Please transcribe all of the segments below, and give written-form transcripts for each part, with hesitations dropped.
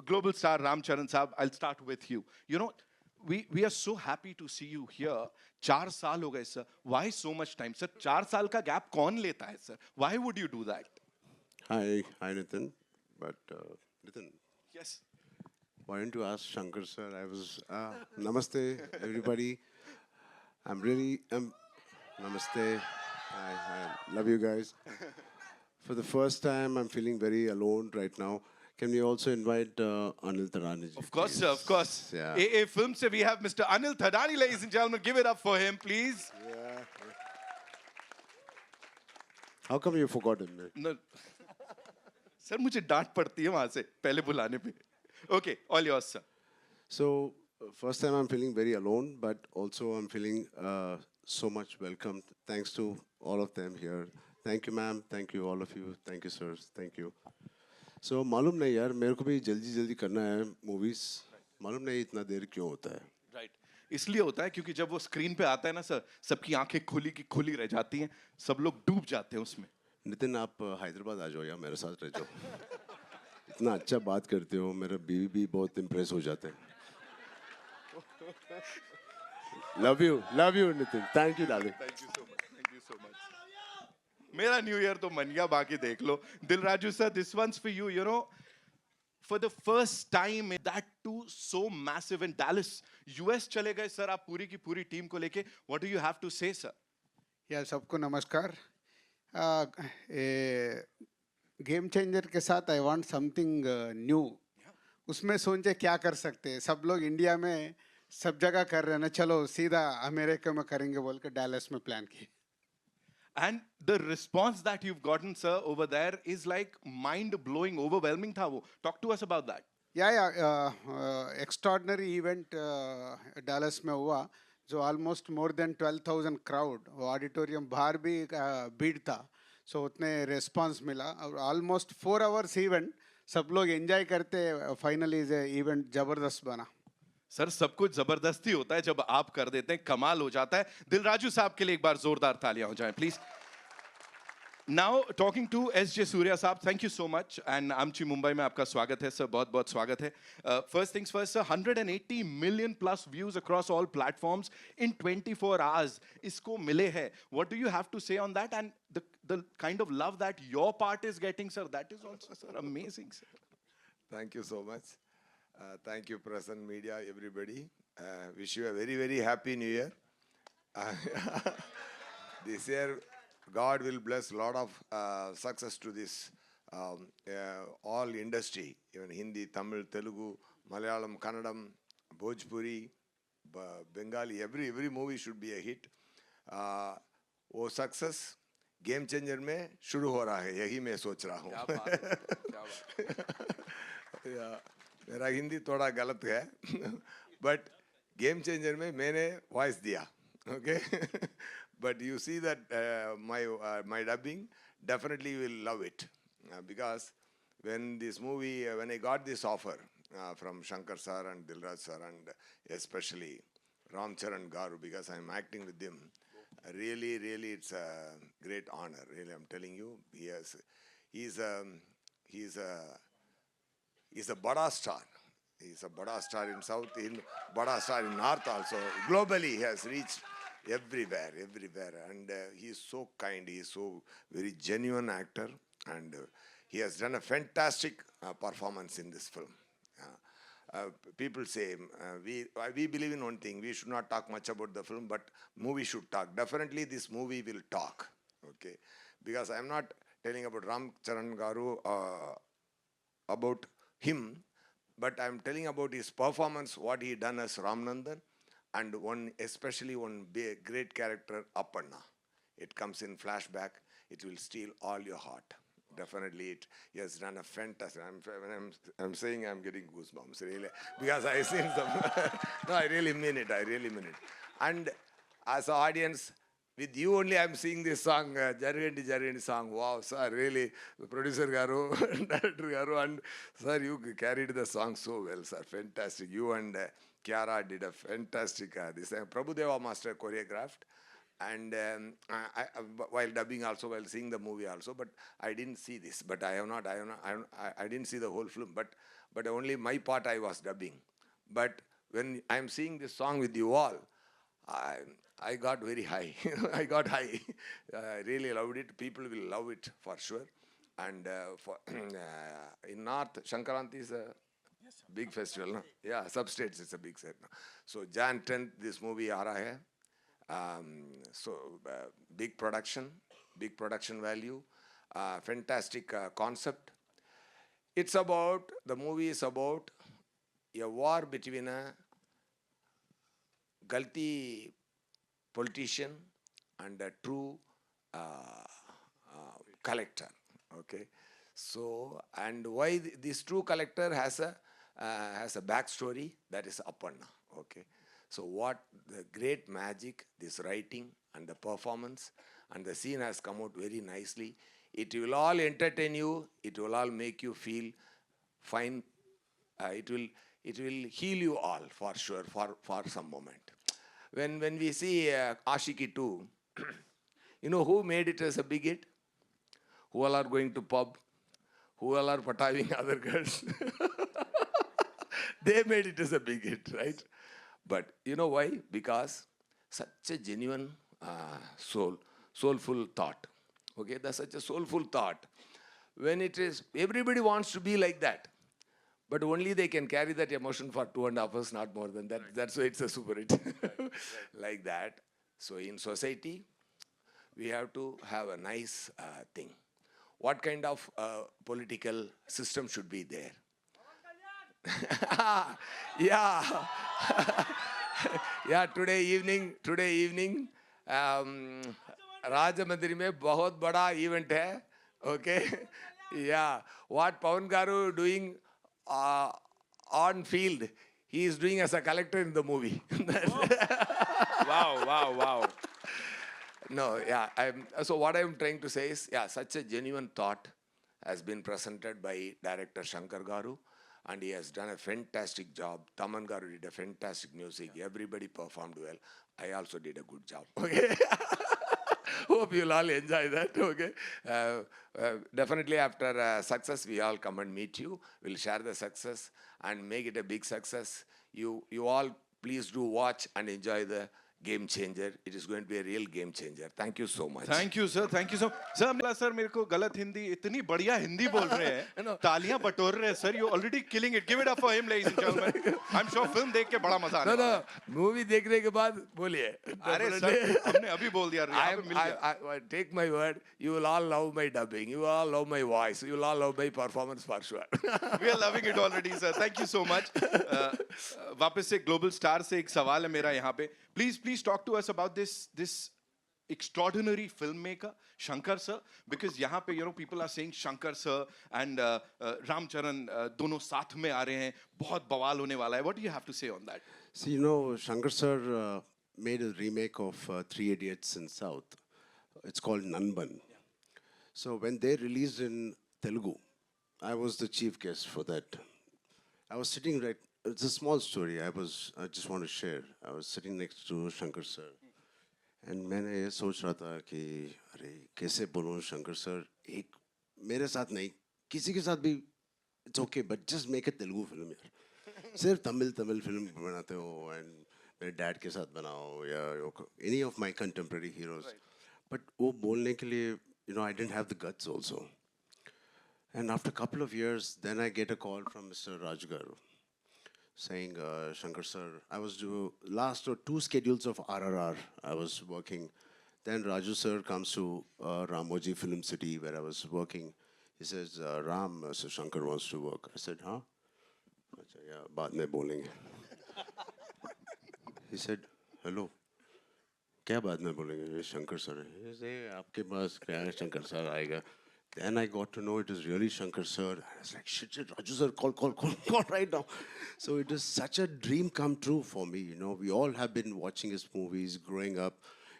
global star Ram Charan Saab, I'll start with you. You know, we are so happy to see you here. 4 साल हो गए sir. Why so much time, sir? 4 साल का gap कौन लेता है sir? Why would you do that? Hi, Nitin. But Nitin, Yes. why don't you ask Shankar sir? Namaste, everybody. Namaste. I love you guys. For the first time, I'm feeling very alone right now. Can we also invite Anil Tarani ji, Of course, sir. Of please? course. Yeah. AA Film se we have Mr. Anil Thadani, ladies and gentlemen. Give it up for him, please. Yeah. How come you forgot him? No. Sir मुझे डांट पड़ती है वहां से पहले बुलाने पे. Okay, all yours, sir. So, first time I'm feeling very alone, but also I'm feeling so much welcomed. Thanks to all of them here. Thank you, ma'am. Thank you, all of you. Thank you, sirs. Thank you. So, मालूम नहीं यार मेरे को भी जल्दी जल्दी करना है movies. मालूम नहीं इतना देर क्यों होता है. Right. इसलिए होता है क्योंकि जब वो स्क्रीन पे आता है ना सर, सबकी आंखें खुली की खुली रह जाती हैं, सब लोग डूब जाते हैं उसमें. नितिन आप हैदराबाद आ जाओ या मेरे साथ रह जाओ. इतना अच्छा बात करते हो, मेरा बीवी भी बहुत इम्प्रेस हो जाते हैं. Love you, Nitin. Thank you, darling. Thank you so much. Thank you so much. मेरा न्यू ईयर तो मन गया, बाकी देख लो. दिल Raju sir, this one's for you. You know, for the first time, that too so massive in Dallas. US चले गए sir आप पूरी की पूरी टीम को लेके. What do you have to say, sir? या सबको नमस्कार. गेम चेंजर के साथ आई वांट समथिंग न्यू. उसमें सोचे क्या कर सकते हैं. सब लोग इंडिया में सब जगह कर रहे हैं ना, चलो सीधा अमेरिका में करेंगे बोल के डैलस में प्लान किए. And the response that you've gotten, sir, over there is like mind-blowing, overwhelming था वो. Talk to us about that. या एक्स्ट्राऑर्डिनरी इवेंट डैलस में हुआ जो ऑलमोस्ट मोर देन 12,000 क्राउड. वो ऑडिटोरियम बाहर भी भीड़ था. सो उतने रिस्पांस मिला और ऑलमोस्ट 4 आवर्स इवेंट सब लोग एंजॉय करते. फाइनली इवेंट जबरदस्त बना. सर सब कुछ जबरदस्ती होता है जब आप कर देते हैं, कमाल हो जाता है. दिल राजू साहब के लिए एक बार जोरदार तालियां हो जाएं please. Now talking to S J Surya साहब, thank you so much. And आमची मुंबई में आपका स्वागत है सर, बहुत बहुत स्वागत है. First things first sir, 180 million plus views across all platforms in 24 hours इसको मिले हैं. What do you have to say on that and the kind of love that your part is getting sir, that is also sir amazing sir. Thank you so much. Thank you, press and media, everybody. Wish you a very, very happy New Year. This year, God will bless a lot of success to this all industry, even Hindi, Tamil, Telugu, Malayalam, Kannadam, Bhojpuri, Bengali. Every movie should be a hit. वो success game changer में शुरू हो रहा है, यही मैं सोच रहा हूँ. मेरा हिंदी थोड़ा गलत है बट गेम चेंजर में मैंने वॉइस दिया. Okay but you see that my dubbing definitely will love it because when this movie when I got this offer from Shankar sir and Dilraj sir and especially Ram Charan Garu, because I'm acting with him, really it's a great honor. Really, I'm telling you, he's a bada star. He's a bada star in South, in bada star in North also. Globally, he has reached everywhere. And he is so kind. He is so very genuine actor. And he has done a fantastic performance in this film. People say, we believe in one thing. We should not talk much about the film, but movie should talk. Definitely this movie will talk. Okay, because I am not telling about Ram Charan Garu, about him, but I am telling about his performance, what he done as Ramanandan, and especially one big, great character, Appanna. It comes in flashback. It will steal all your heart. Definitely, he has done a fantastic. When I'm saying, I'm getting goosebumps really because I seen some. No, I really mean it. And as an audience, with you only, I'm seeing this song, Jargandi song. Wow, sir, really, the producer Garu, director Garu, and sir, you carried the song so well, sir. Fantastic. You and Kiara did a fantastic. This Prabhudeva Master choreographed, and while dubbing also, while seeing the movie also, but I didn't see this. But I didn't see the whole film. But but only my part I was dubbing. But when I'm seeing this song with you all, I, I got very high. I got high. I really loved it. People will love it for sure. And for in North, Shankaranti is a big festival. No? Yeah, substates it's a big set. No? So Jan 10th, this movie aa raha hai. Big production value, fantastic concept. It's about, the movie is about a war between a galti politician and a true collector. Okay, so and why this true collector has a backstory that is Appanna. Okay, so what the great magic, this writing and the performance and the scene has come out very nicely. It will all entertain you. It will all make you feel fine. It will heal you all for sure for some moment. When we see Ashiki 2, you know who made it as a big hit? Who all are going to pub? Who all are pataving other girls? They made it as a big hit, right? But you know why? Because such a genuine soulful thought. Okay, that's such a soulful thought. When it is, everybody wants to be like that. But only they can carry that emotion for 2.5 hours, not more than that. Right. That's why it's a super hit. Right. Like that. So in society, we have to have a nice thing. What kind of political system should be there? Yeah. Yeah, today evening, Raja Mandir में बहुत बड़ा event है. Okay. Yeah. What Pawan Garu doing on field, he is doing as a collector in the movie. Wow. No, yeah. So what I'm trying to say is, yeah, such a genuine thought has been presented by director Shankar Garu, and he has done a fantastic job. Taman Garu did a fantastic music. Everybody performed well. I also did a good job. Okay. Hope you'll all enjoy that. Okay. Definitely after success, we all come and meet you. We'll share the success and make it a big success. You all please do watch and enjoy the game changer. It is going to be a real game changer. Thank you so much. Thank you sir, thank you sir मेरे को गलत हिंदी, इतनी बढ़िया हिंदी बोल रहे हैं, तालियां बटोर रहे हैं sir. You already killing it. Give it up for him ladies and gentleman. I am sure film देख के बड़ा मजा आने वाला है. मूवी देखने के बाद बोलिए. अरे सर हमने अभी बोल दिया. I take my word, you will all love my dubbing, you will all love my voice, you will all love my performance for sure. We are loving it already sir. Thank you so much. वापस से global star से एक सवाल है मेरा यहाँ पे. Please talk to us about this extraordinary filmmaker Shankar sir, because यहाँ पे people are saying Shankar sir and Ramcharan दोनों साथ में आ रहे हैं, बहुत बवाल होने वाला है. What do you have to say on that? See, Shankar sir made a remake of Three Idiots in South. It's called Nanban. So when they released in Telugu, I was the chief guest for that. I was sitting right. It's a small story. I just want to share. I was sitting next to Shankar sir, and मैंने ये सोच रहा था कि अरे कैसे बोलूँ Shankar sir, एक मेरे साथ नहीं, किसी के साथ भी it's okay, but just make a Telugu film यार. सिर्फ तमिल फिल्म बनाते हो and मेरे डैड के साथ बनाओ या any of my contemporary heroes. Right. But वो बोलने के लिए I didn't have the guts also. And after a couple of years, then I get a call from Mr. Raj Garu saying, Shankar sir, I was last 2 schedules of RRR I was working. Then Raju sir comes to Ramoji Film City where I was working. He says, Ram, Sir Shankar wants to work. I said, huh? I said, yeah, baad mein bolenge. He said, hello. क्या बाद में बोलेंगे Shankar sir है. He said, आपके पास क्या है Shankar sir आएगा. Then I got to know it is really Shankar sir. And I was like, shit, Raju sir, call right now. So it is such a dream come true for me. We all have been watching his movies growing up.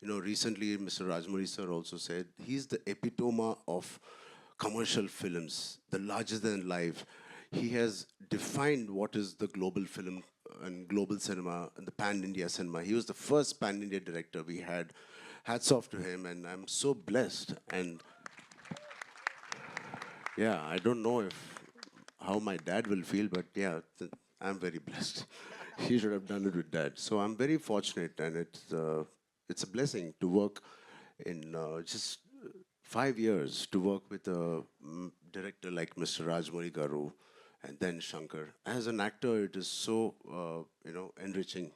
Recently Mr. Rajmuri sir also said, he's the epitome of commercial films, the larger than life. He has defined what is the global film and global cinema and the pan-India cinema. He was the first pan-India director we had. Hats off to him, and I'm so blessed. And yeah, I don't know if how my dad will feel, but yeah, I'm very blessed. He should have done it with dad. So I'm very fortunate, and it's a blessing to work in just 5 years to work with a director like Mr. Rajmouli Garu, and then Shankar. As an actor, it is so enriching,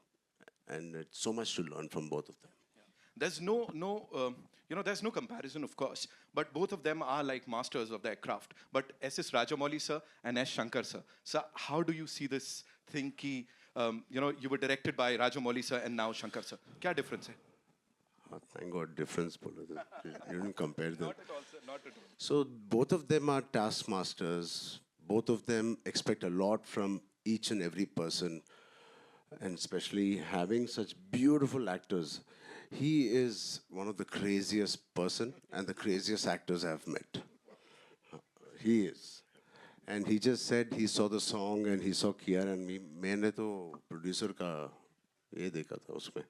and it's so much to learn from both of them. There's there's no comparison, of course, but both of them are like masters of their craft. But S.S. Rajamouli sir and S. Shankar sir. So how do you see this thing ki, you were directed by Rajamouli sir and now Shankar sir? Kya difference hai? Thank God, difference. Bolo to. You didn't compare them. Not at all, sir, not at all. So both of them are taskmasters. Both of them expect a lot from each and every person, and especially having such beautiful actors. He is one of the craziest person and the craziest actors I've met. He is. And he just said he saw the song and he saw Kiara and me. मैंने तो producer का ये देखा था उसमें.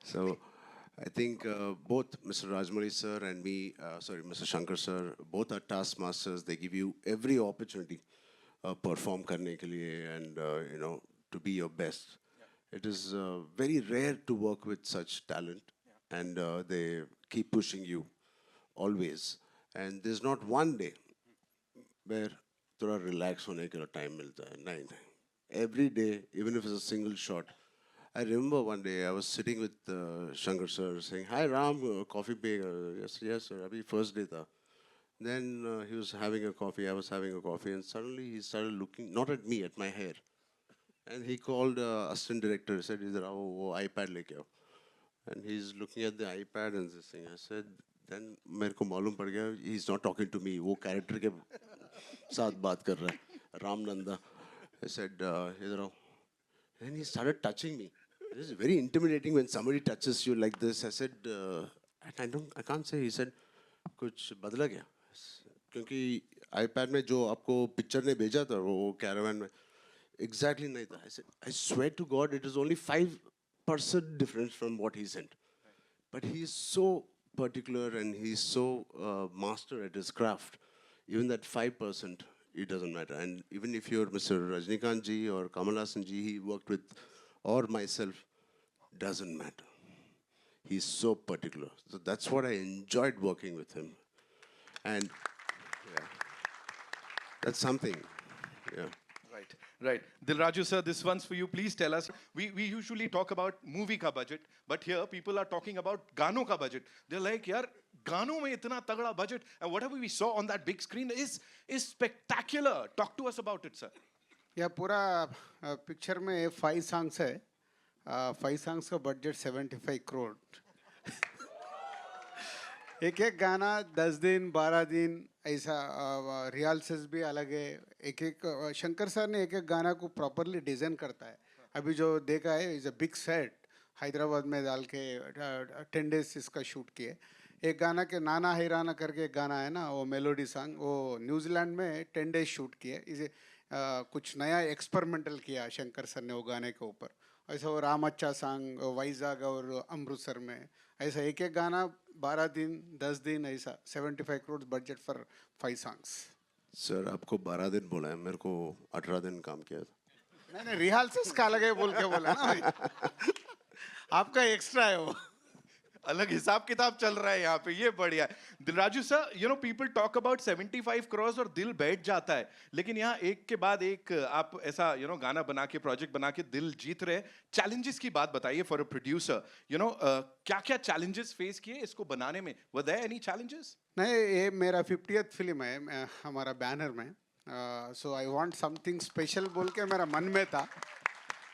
So I think both Mr. Rajmouli sir and me, Mr. Shankar sir, both are taskmasters. They give you every opportunity perform करने के लिए and to be your best. It is very rare to work with such talent, and they keep pushing you always. And there's not one day where थोड़ा relax होने के लिए time मिलता है. नहीं. Every day, even if it's a single shot. I remember one day I was sitting with Shankar sir saying, "Hi Ram, coffee break." Yes sir. Abhi first day tha. Then he was having a coffee, I was having a coffee, and suddenly he started looking not at me, at my hair. And he called assistant director, said, "Idhar aao, wo iPad leke aao." And he's looking at the iPad and this thing. I said, then मेरे को मालूम पड़ गया, he's not talking to me, वो character के साथ बात कर रहा है, Ram Nanda. I said, "Idhar aao." And he started touching me. It is very intimidating when somebody touches you like this. I said, I can't say. He said, कुछ बदला क्या? क्योंकि iPad में जो आपको पिक्चर ने भेजा था वो कैरावन में exactly नहीं था. I said, I swear to God, it is only 5% difference from what he sent. But he is so particular and he's so master at his craft. Even that 5%, it doesn't matter. And even if you're Mr. Rajnikant ji or Kamal Hassan ji, he worked with, or myself, doesn't matter. He's so particular. So that's what I enjoyed working with him. And yeah, that's something. Yeah. Right. Dilraju sir, this one's for you. Please tell us. We usually talk about movie ka budget, but here people are talking about gaano ka budget. They're like, yaar, gaano mein itna tagda budget, and whatever we saw on that big screen is spectacular. Talk to us about it, sir. या पूरा picture में 5 songs है. 5 songs का budget 75 crore. एक एक गाना 10 दिन 12 दिन ऐसा रिहर्सल्स भी अलग है. एक एक शंकर सर ने एक एक गाना को प्रॉपरली डिज़ाइन करता है. अभी जो देखा है is a big set Hyderabad में डाल के 10 days इसका शूट किए. एक गाना के नाना हैराना करके एक गाना है ना, वो मेलोडी सॉन्ग, वो न्यूजीलैंड में 10 days शूट किए. इसे कुछ नया एक्सपेरिमेंटल किया शंकर सर ने वो गाने के ऊपर. ऐसा वो राम अच्छा सॉन्ग वाइजाग और अमृतसर में ऐसा एक एक गाना 12 दिन 10 दिन ऐसा 75 crore budget for 5 songs. Sir आपको 12 दिन बोला है, मेरे को 18 दिन काम किया था. नहीं रिहर्सल्स का अलग है बोल के बोला ना भाई. आपका एक्स्ट्रा है वो. अलग हिसाब किताब चल रहा है यहाँ पे, ये बढ़िया है. Dil Raju sir, people talk about 75 crores और दिल बैठ जाता है, लेकिन यहाँ एक के बाद एक आप ऐसा गाना बना के प्रोजेक्ट बना के दिल जीत रहे. चैलेंजेस की बात बताइए फॉर अ प्रोड्यूसर. क्या क्या चैलेंजेस फेस किए इसको बनाने में? Were there any challenges? नहीं, ये मेरा 50th फिल्म है हमारा बैनर में. So I want something special बोल के मेरा मन में था.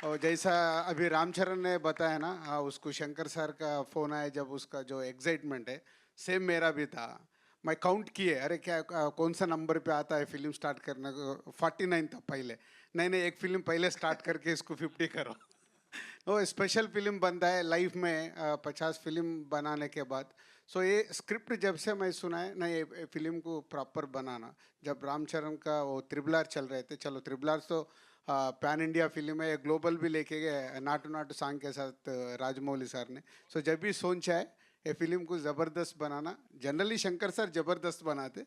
और जैसा अभी रामचरण ने बताया ना, उसको शंकर सर का फ़ोन आया जब, उसका जो एक्साइटमेंट है सेम मेरा भी था. मैं काउंट किए, अरे क्या कौन सा नंबर पे आता है फिल्म स्टार्ट करने को. 49 था पहले. नहीं एक फिल्म पहले स्टार्ट करके इसको 50 करो. वो स्पेशल फिल्म बनता है लाइफ में 50 फिल्म बनाने के बाद. सो ये स्क्रिप्ट जब से मैं सुना है ना, ये फिल्म को प्रॉपर बनाना. जब रामचरण का वो RRR चल रहे थे, चलो RRR तो पैन इंडिया फिल्म है, ग्लोबल भी लेके गए नाटू नाटू सॉन्ग के साथ राजमौली सर ने. सो जब भी सोचा है ये फिल्म को ज़बरदस्त बनाना. जनरली शंकर सर ज़बरदस्त बनाते.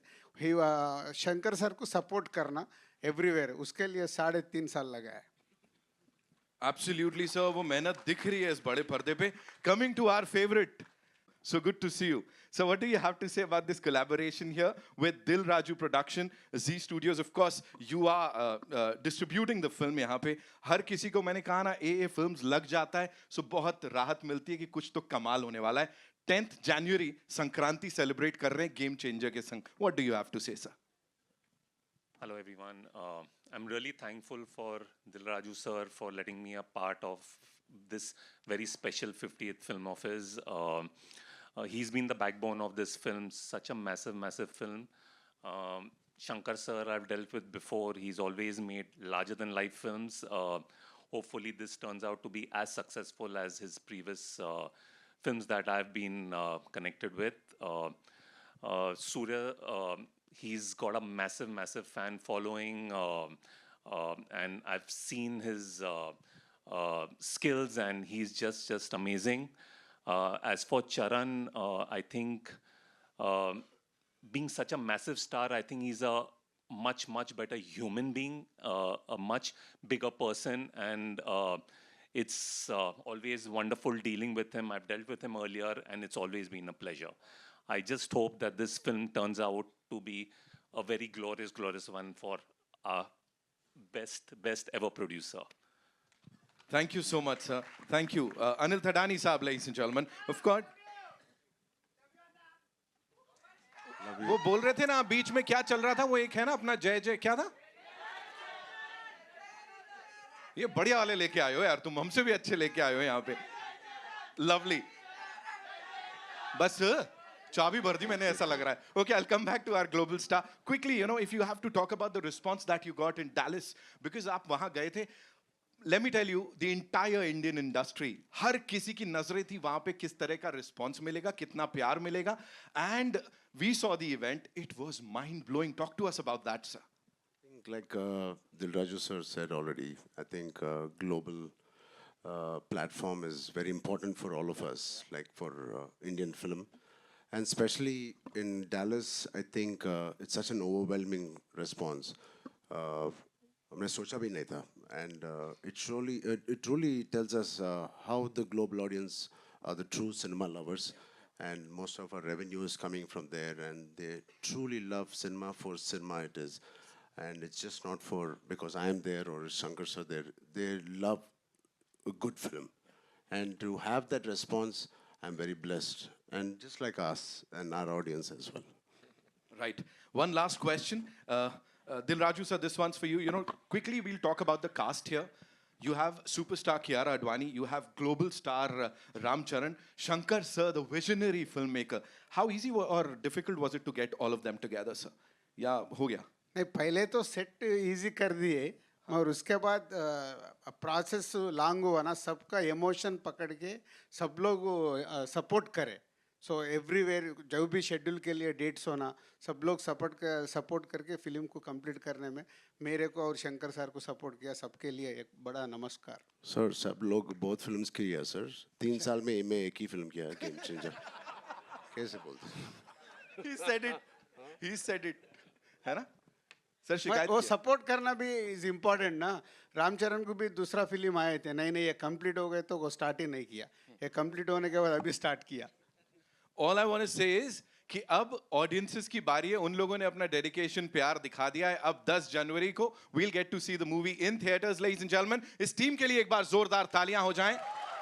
शंकर सर को सपोर्ट करना एवरीवेयर, उसके लिए 3.5 साल लगा है. Absolutely, sir. वो मेहनत दिख रही है इस बड़े पर्दे पे. Coming to our favorite. So good to see you. So what do you have to say about this collaboration here with Dil Raju Production, Z Studios? Of course, you are distributing the film यहाँ पे. हर किसी को मैंने कहा ना ए films लग जाता है, so बहुत राहत मिलती है कि कुछ तो कमाल होने वाला है. 10th January संक्रांति celebrate कर रहे हैं Game Changer के संग. What do you have to say, sir? Hello everyone. I'm really thankful for Dil Raju sir for letting me a part of this very special 50th film of his. He's been the backbone of this film, such a massive, massive film. Shankar sir I've dealt with before. He's always made larger than life films. Hopefully this turns out to be as successful as his previous films that I've been connected with. Surya, he's got a massive, massive fan following, and I've seen his skills, and he's just amazing. As for Charan, I think being such a massive star, I think he's a much, much better human being, a much bigger person, and it's always wonderful dealing with him. I've dealt with him earlier, and it's always been a pleasure. I just hope that this film turns out to be a very glorious, glorious one for our best ever producer. Thank you so much, sir. Thank you. Anil Thadani साहब, ladies and gentlemen. Of course. वो बोल रहे थे ना बीच में क्या चल रहा था, वो एक है ना अपना जय जय क्या था, ये बढ़िया वाले लेके आए हो यार, तुम हमसे भी अच्छे लेके आए हो यहाँ पे. लवली. बस चाबी भर दी मैंने, ऐसा लग रहा है. Okay, I'll come back to our global star quickly. You know, if you have to talk about the response that you got in Dallas, because आप वहाँ गए थे. Let me tell you, the entire Indian industry, हर किसी की नजरें थी वहाँ पे किस तरह का response मिलेगा, कितना प्यार मिलेगा, and we saw the event. It was mind blowing. Talk to us about that, sir. I think like Dil Raju sir said already, I think global platform is very important for all of us, like for Indian film. And especially in Dallas, I think it's such an overwhelming response. हमने सोचा भी नहीं था, and it truly tells us how the global audience are the true cinema lovers, and most of our revenue is coming from there, and they truly love cinema for cinema it is, and it's just not for because I am there or Shankar sir there. They love a good film, and to have that response, I'm very blessed, and just like us and our audience as well. Right. One last question. Dil Raju sir, this one's for you. You know, quickly we'll talk about the cast here. You have superstar Kiara Advani. You have global star Ram Charan. Shankar sir, the visionary filmmaker. How easy or difficult was it to get all of them together, sir? या हो गया? नहीं, पहले तो set easy कर दिए और उसके बाद प्रोसेस लॉन्ग हुआ ना, सबका इमोशन पकड़ के सब लोग सपोर्ट करे. सो एवरीवेयर जो भी शेड्यूल के लिए डेट्स होना, सब लोग सपोर्ट करके फिल्म को कंप्लीट करने में मेरे को और शंकर सर को सपोर्ट किया. सबके लिए एक बड़ा नमस्कार. सर सब लोग बहुत फिल्म्स किया सर. 3 साल में मैं एक ही फिल्म किया, गेम चेंजर. कैसे बोलते? He said it. He said it. है ना? सर शिकायत वो किया. सपोर्ट करना भी इज इम्पोर्टेंट ना. रामचरण को भी दूसरा फिल्म आए थे, नहीं नहीं ये कंप्लीट हो गए तो वो स्टार्ट ही नहीं किया. ये कंप्लीट होने के बाद अभी स्टार्ट किया. All I want to say is कि अब ऑडियंसेस की बारी है. उन लोगों ने अपना डेडिकेशन प्यार दिखा दिया है. अब 10 जनवरी को we'll get to see the movie in theaters, ladies and gentlemen. इस टीम के लिए एक बार जोरदार तालियां हो जाएं.